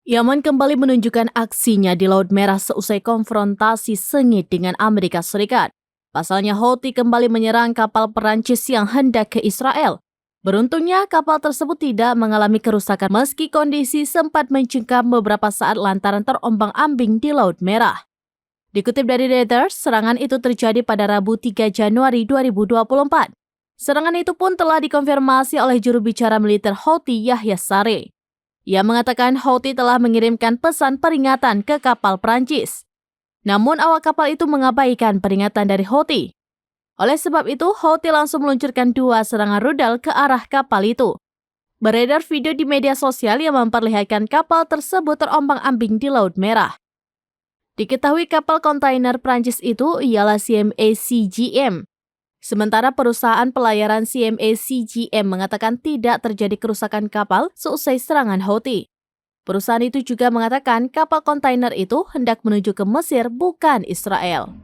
Yaman kembali menunjukkan aksinya di Laut Merah seusai konfrontasi sengit dengan Amerika Serikat. Pasalnya Houthi kembali menyerang kapal Perancis yang hendak ke Israel. Beruntungnya kapal tersebut tidak mengalami kerusakan meski kondisi sempat mencekam beberapa saat lantaran terombang-ambing di Laut Merah. Dikutip dari Reuters, serangan itu terjadi pada Rabu 3 Januari 2024. Serangan itu pun telah dikonfirmasi oleh juru bicara militer Houthi Yahya Saree. Ia mengatakan Houthi telah mengirimkan pesan peringatan ke kapal Prancis. Namun awak kapal itu mengabaikan peringatan dari Houthi. Oleh sebab itu, Houthi langsung meluncurkan 2 serangan rudal ke arah kapal itu. Beredar video di media sosial yang memperlihatkan kapal tersebut terombang-ambing di Laut Merah. Diketahui kapal kontainer Prancis itu ialah CMA CGM. Sementara perusahaan pelayaran CMA CGM mengatakan tidak terjadi kerusakan kapal seusai serangan Houthi. Perusahaan itu juga mengatakan kapal kontainer itu hendak menuju ke Mesir, bukan Israel.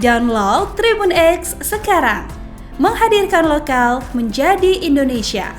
Download Tribun X sekarang, menghadirkan lokal menjadi Indonesia.